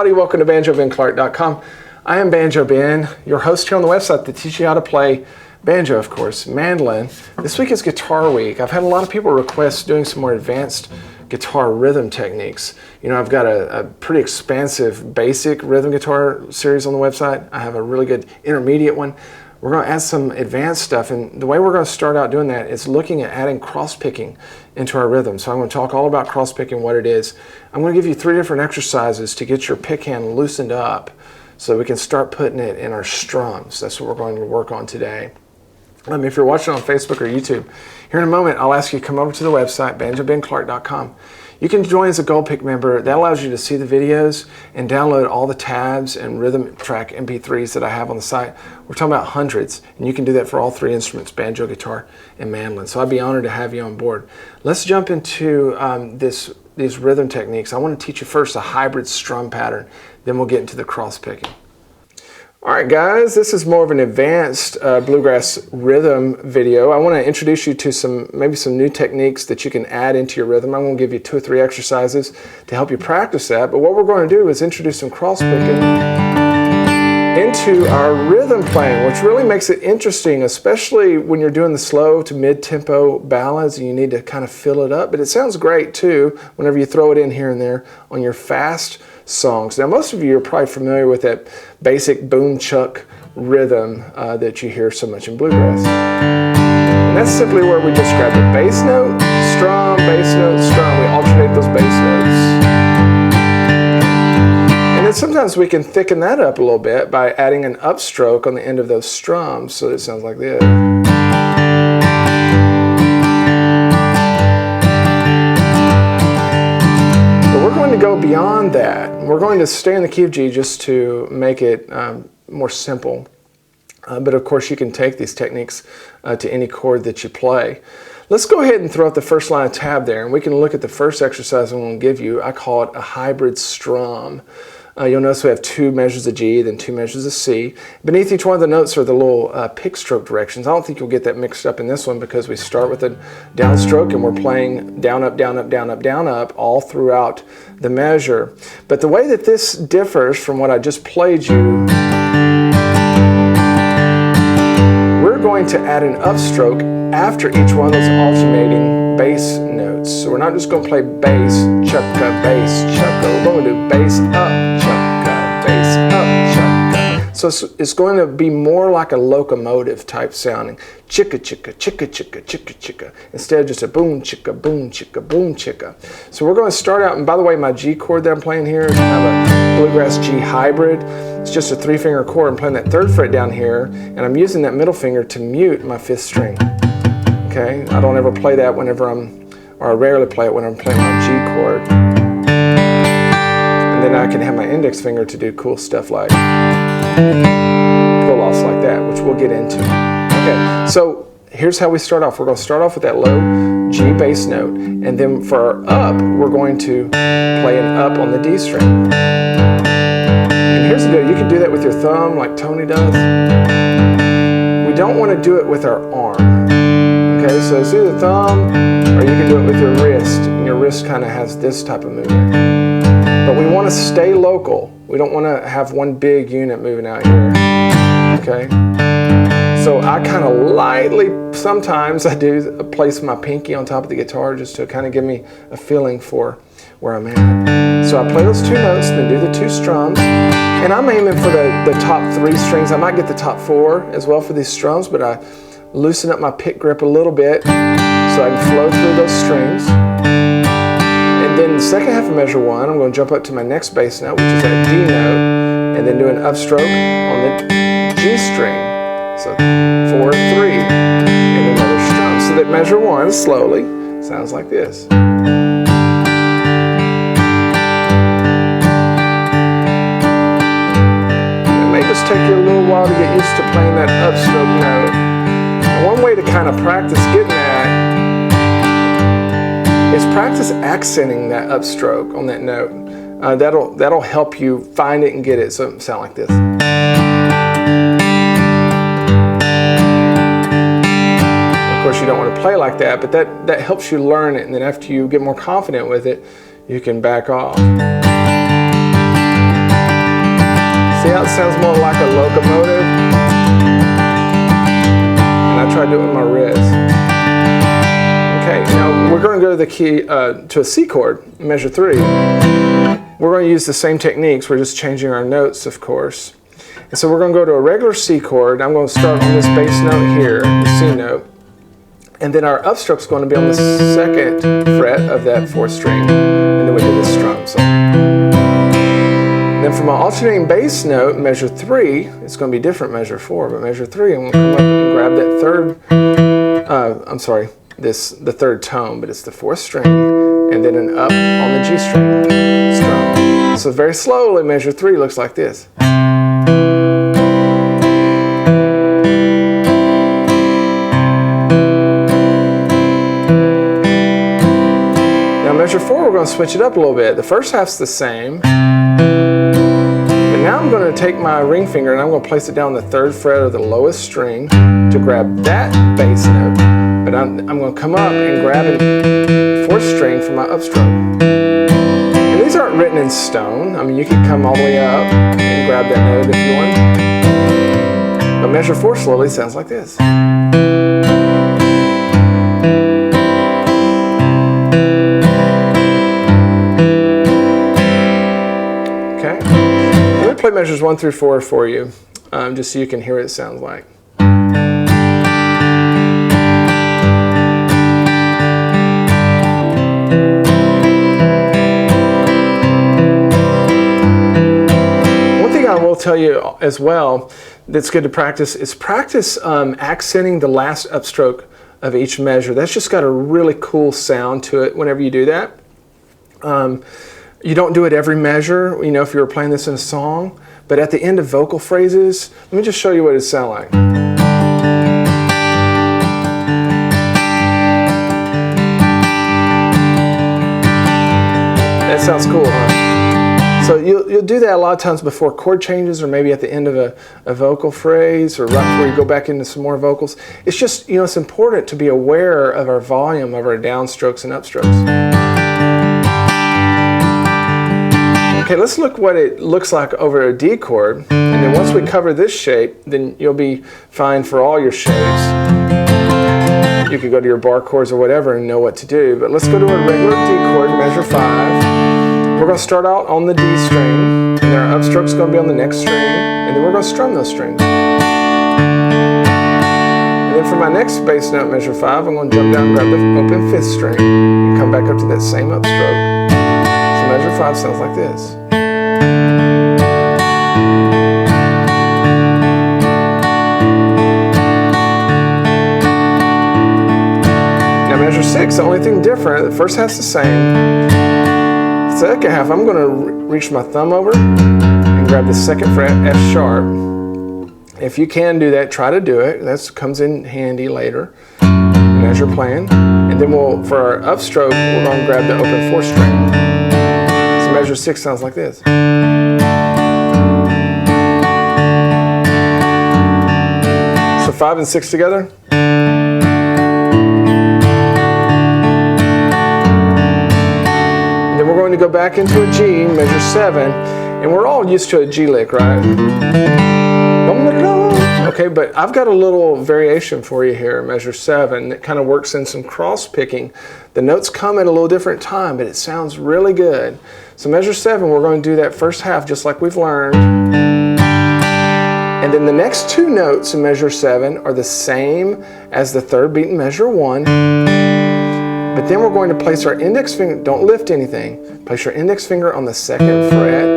Howdy, welcome to BanjoBenClark.com. I am Banjo Ben, your host here on the website that teaches you how to play banjo, of course, mandolin. This week is Guitar Week. I've had a lot of people request doing some more advanced guitar rhythm techniques. You know, I've got a pretty expansive basic rhythm guitar series on the website. I have a really good intermediate one. We're going to add some advanced stuff, and the way we're going to start out doing that is looking at adding cross-picking into our rhythm. So I'm going to talk all about cross-picking, what it is. I'm going to give you 3 different exercises to get your pick hand loosened up so we can start putting it in our strums. That's what we're going to work on today. If you're watching on Facebook or YouTube, here in a moment I'll ask you to come over to the website, BanjoBenClark.com. You can join as a Gold Pick member. That allows you to see the videos and download all the tabs and rhythm track MP3s that I have on the site. We're talking about hundreds, and you can do that for all 3 instruments, banjo, guitar, and mandolin. So I'd be honored to have you on board. Let's jump into these rhythm techniques. I want to teach you first a hybrid strum pattern, then we'll get into the cross picking. All right, guys, this is more of an advanced bluegrass rhythm video. I want to introduce you to maybe some new techniques that you can add into your rhythm. I'm going to give you 2 or 3 exercises to help you practice that. But what we're going to do is introduce some cross picking into our rhythm playing, which really makes it interesting, especially when you're doing the slow to mid-tempo ballads and you need to kind of fill it up. But it sounds great too whenever you throw it in here and there on your fast songs. Now, most of you are probably familiar with that basic boom chuck rhythm that you hear so much in bluegrass. And that's simply where we just grab the bass note, strum, bass note, strum. We alternate those bass notes. And then sometimes we can thicken that up a little bit by adding an upstroke on the end of those strums so that it sounds like this. To go beyond that. We're going to stay in the key of G just to make it more simple. But of course you can take these techniques to any chord that you play. Let's go ahead and throw out the first line of tab there, and we can look at the first exercise I'm going to give you. I call it a hybrid strum. You'll notice we have 2 measures of G, then 2 measures of C. Beneath each one of the notes are the little pick stroke directions. I don't think you'll get that mixed up in this one because we start with a downstroke and we're playing down, up, down, up, down, up, down, up all throughout the measure. But the way that this differs from what I just played you, we're going to add an upstroke after each one of those alternating bass notes. So we're not just going to play bass, chukka, bass, chukka. We're going to do bass, up, chukka, bass, up, chukka. So it's going to be more like a locomotive type sounding. Chicka, chicka, chicka, chicka, chicka, chicka. Instead of just a boom, chicka, boom, chicka, boom, chicka. So we're going to start out, and by the way, my G chord that I'm playing here is kind of a bluegrass G hybrid. It's just a 3-finger chord. I'm playing that 3rd fret down here, and I'm using that middle finger to mute my 5th string. Okay, I don't ever play that whenever or I rarely play it when I'm playing my G chord. And then I can have my index finger to do cool stuff like pull-offs like that, which we'll get into. Okay, so here's how we start off. We're going to start off with that low G bass note, and then for our up, we're going to play an up on the D string. And here's the deal, you can do that with your thumb like Tony does. We don't want to do it with our arm. Okay, so it's either thumb or you can do it with your wrist, and your wrist kind of has this type of movement. But we want to stay local. We don't want to have one big unit moving out here. Okay? So I kind of lightly, sometimes I do place my pinky on top of the guitar just to kind of give me a feeling for where I'm at. So I play those 2 notes, then do the 2 strums, and I'm aiming for the top 3 strings. I might get the top 4 as well for these strums, but I loosen up my pick grip a little bit so I can flow through those strings. And then the second half of measure 1, I'm going to jump up to my next bass note, which is that D note, and then do an upstroke on the G string. So 4, 3, and another strum. So that measure 1 slowly sounds like this. It may just take you a little while to get used to playing that upstroke note. And one way to kind of practice getting that is practice accenting that upstroke on that note. That'll help you find it and get it so it sound like this. Of course, you don't want to play like that, but that helps you learn it, and then after you get more confident with it, you can back off. See how it sounds more like a locomotive? And I try to do it with my wrist. Okay, now we're going to go to the key, to a C chord, measure 3. We're going to use the same techniques, we're just changing our notes, of course. And so we're going to go to a regular C chord. I'm going to start on this bass note here, the C note. And then our upstroke is going to be on the 2nd fret of that 4th string. And then we do the strum. So. Then for my alternating bass note, measure 3, it's going to be different measure 4, but measure 3, I'm going to come up and grab that the 3rd tone, but it's the 4th string, and then an up on the G string, strum. So very slowly, measure 3 looks like this. Measure 4, we're going to switch it up a little bit. The first half's the same. And now I'm going to take my ring finger and I'm going to place it down the 3rd fret of the lowest string to grab that bass note. But I'm going to come up and grab a 4th string for my upstroke. And these aren't written in stone. I mean, you could come all the way up and grab that note if you want. But measure 4 slowly sounds like this. Play measures 1 through 4 for you, just so you can hear what it sounds like. One thing I will tell you as well that's good to practice is practice accenting the last upstroke of each measure. That's just got a really cool sound to it whenever you do that. You don't do it every measure, you know, if you were playing this in a song, but at the end of vocal phrases, let me just show you what it sounds like. That sounds cool, huh? So you'll do that a lot of times before chord changes, or maybe at the end of a vocal phrase, or right before you go back into some more vocals. It's just, you know, it's important to be aware of our volume, of our downstrokes and upstrokes. Okay, let's look what it looks like over a D chord, and then once we cover this shape, then you'll be fine for all your shapes. You could go to your bar chords or whatever and know what to do, but let's go to a regular D chord, measure 5. We're going to start out on the D string, and then our upstroke's going to be on the next string, and then we're going to strum those strings. And then for my next bass note, measure 5, I'm going to jump down and grab the open 5th string, and come back up to that same upstroke. Measure 5 sounds like this. Now measure 6, the only thing different, the first half's the same. The second half, I'm going to reach my thumb over and grab the 2nd fret, F sharp. If you can do that, try to do it. That comes in handy later as you're playing. And then for our upstroke, we're going to grab the open 4th string. Measure 6 sounds like this. So 5 and 6 together. And then we're going to go back into a G, measure 7, and we're all used to a G lick, right? Okay, but I've got a little variation for you here, measure 7, that kind of works in some cross picking. The notes come at a little different time, but it sounds really good. So measure 7, we're going to do that first half just like we've learned. And then the next 2 notes in measure 7 are the same as the third beat in measure 1. But then we're going to place our index finger, don't lift anything, place your index finger on the 2nd fret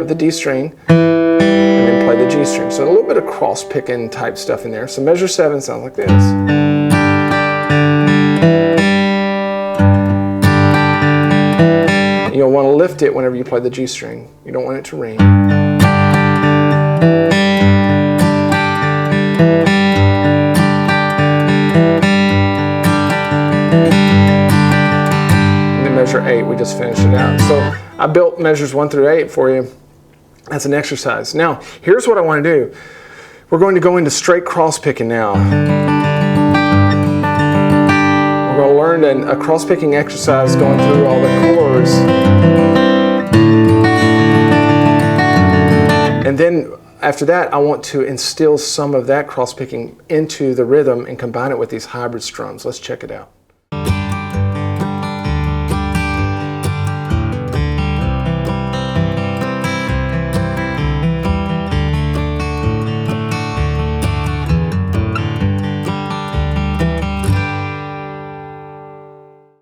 of the D string, and then play the G string. So a little bit of cross picking type stuff in there. So measure 7 sounds like this. You'll want to lift it whenever you play the G string. You don't want it to ring. And then measure 8, we just finished it out. So I built measures 1 through 8 for you as an exercise. Now, here's what I want to do. We're going to go into straight cross picking now. We're going to learn a cross picking exercise going through all the chords. And then after that, I want to instill some of that cross picking into the rhythm and combine it with these hybrid strums. Let's check it out.